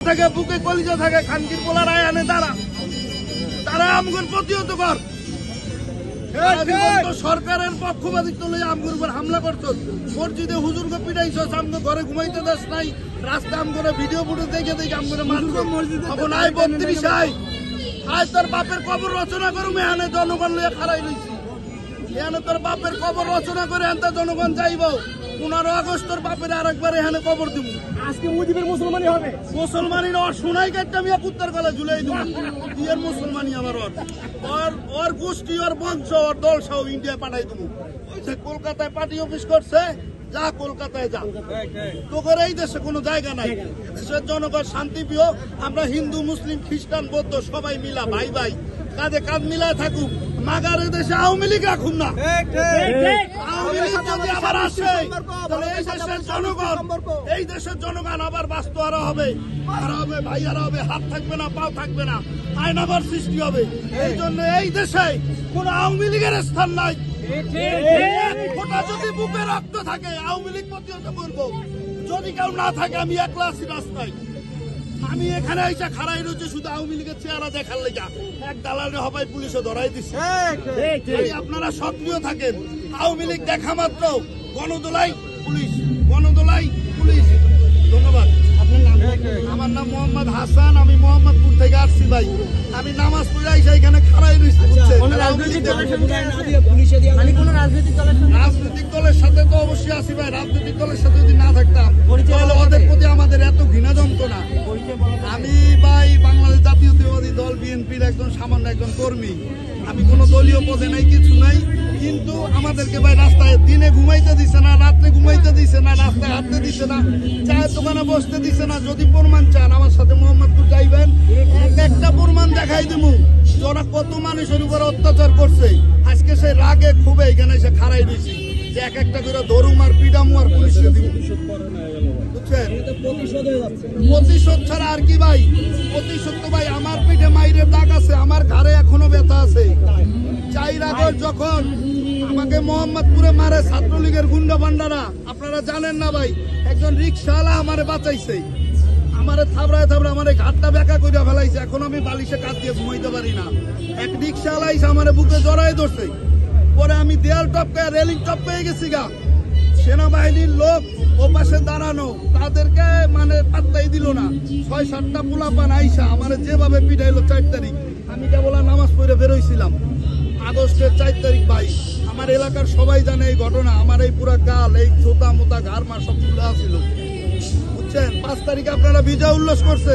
থাকে, বুকে কলিজা থাকে, খানকির পোলা রায় আনে তারা আমগুর প্রতিহত কর। সরকারের পক্ষপাতিত্ব লইয়া আমগুর উপর হামলা করছো, মসজিদে হুজুরকে পিটাইছস, আমগো ঘরে ঘুমাইতে দেশ নাই, রাস্তা আমগরে ভিডিও ফুটো দেখে আমগরে মারছো। এখন আয় 32 আয় তোর বাপের কবর রচনা করুম, এখানে জনগণ লইয়া খাড়াই রইছি। এখানে তোর বাপের কবর রচনা করে এখানে জনগণ যাইব। 15 আগস্ট তোর বাপের আরেকবার এখানে কবর দিব। আজকে মুজিবের মুসলমানি হবে, মুসলমানি ওর শোনাই কাটতে আমি কুত্তার গলা ঝুলাই দিব। ইয়ের মুসলমানি আমার ওর গোষ্ঠী, ওর বংশ, ওর দল সহ ইন্ডিয়ায় পাঠাই দেবো। সে কলকাতায় পার্টি অফিস করছে, যা কলকাতায় যা। তোর এই দেশে কোনো জায়গা নাই। দেশের জনগণ শান্তি প্রিয়। আমরা হিন্দু, মুসলিম, খ্রিস্টান, বৌদ্ধ সবাই মিলা ভাই ভাই, কাঁধে কাঁধ মিলায় থাকুক। মাগারে দেশে আওয়ামী লীগ রাখুন না। আওয়ামী লীগ যদি আবার আসে তাহলে এই দেশের জনগণ আবার বাস্তহারা হবে, ভাইয়ারা হবে, হাত থাকবে না, পাও থাকবে না, আইনাবার সৃষ্টি হবে। এই জন্য এই দেশে কোন আওয়ামী লীগের স্থান নাই। ওটা যদি বুকে রক্ত থাকে আওয়ামী লীগ প্রতিহত করবো, যদি কেউ না থাকে আমি একলা আছি রাস্তায়। আমি এখানে এসে খাড়াই রয়েছে শুধু আওয়ামী লীগের চেহারা দেখার লেগা। এক দালালে হবাই পুলিশে ধরাই দিচ্ছে। আপনারা সক্রিয় থাকেন। আওয়ামী লীগ দেখা মাত্র গণদোলাই পুলিশ, গণদোলাই পুলিশ। ধন্যবাদ। আমার নাম মোহাম্মদ হাসান, আমি মোহাম্মদপুর থেকে আসছি ভাই। আমি নামাজ পড়ে এসে এখানে খাড়াই রয়েছি। রাজনৈতিক দলের সাথে তো অবশ্যই আছি ভাই। রাজনৈতিক দলের সাথে যদি না থাকতাম তাহলে ওদের প্রতি আমাদের এত ঘৃণা যন্ত্রণা। আমি ভাই বাংলাদেশ জাতীয়তাবাদী দল বিএনপির একজন সামান্য একজন কর্মী। আমি কোনো দলীয় পদে নাই, কিছু নাই, কিন্তু আমাদেরকে ভাই রাস্তায় দিনে ঘুমাইতে দিছে না, রাত্রে ঘুমাইতে দিছে না, রাস্তায় হাঁটতে দিছে না, চায়ের দোকানে বসতে দিছে না। যদি প্রমাণ চান আমার সাথে মোহাম্মদপুর যাইবেন, একটা প্রমাণ দেখাই দিব ওরা কত মানুষের উপর অত্যাচার করছে। আজকে সে রাগে খুবই এখানে এসে খাড়াই দিয়েছি যে এক একটা করে ধরুম আর পিডামু আর পুলিশকে দিব। বুঝছেন, প্রতিশোধ ছাড়া আর কি ভাই? প্রতিশোধ তো ভাই আমার পিঠে মাইরের দাগ আছে, আমার ঘাড়ে এখনো ব্যথা আছে। 4 আগস্ট যখন আমাকে মোহাম্মদপুরে মারে ছাত্রলীগের গুন্ডা বান্ডারা, আপনারা জানেন না ভাই, একজন রিক্সাওয়ালা আমারে বাঁচাইছে। আমারে থাবড়ায় আমারে ঘাটটা বেঁকা করে ফেলাইছে। এখন আমি বালিশে কাজ দিয়ে ঘুমাইতে পারি না। এক রিক্সাওয়ালা এসে আমারে বুকে জড়াই ধরছে। পরে আমি দেয়াল টপকায় রেলিং টপকায় গেছি গা। সেনাবাহিনীর লোক ও পাশে দাঁড়ানো, তাদেরকে মানে পাত্তাই দিল না। 6-7টা পোলাপান আইসা আমারে যেভাবে পিটাইলো 4 তারিখ। আমি কেবল নামাজ পড়ে বেরোইছিলাম আগস্টের 4 তারিখ ভাই। আমার এলাকার সবাই জানে এই ঘটনা। আমার এই পুরা গাল, এই ছোটা মোটা ঘাড় মার সব খুলে আসছিল। বুঝছেন, 5 তারিখে আপনারা বিজয় উল্লাস করছেন।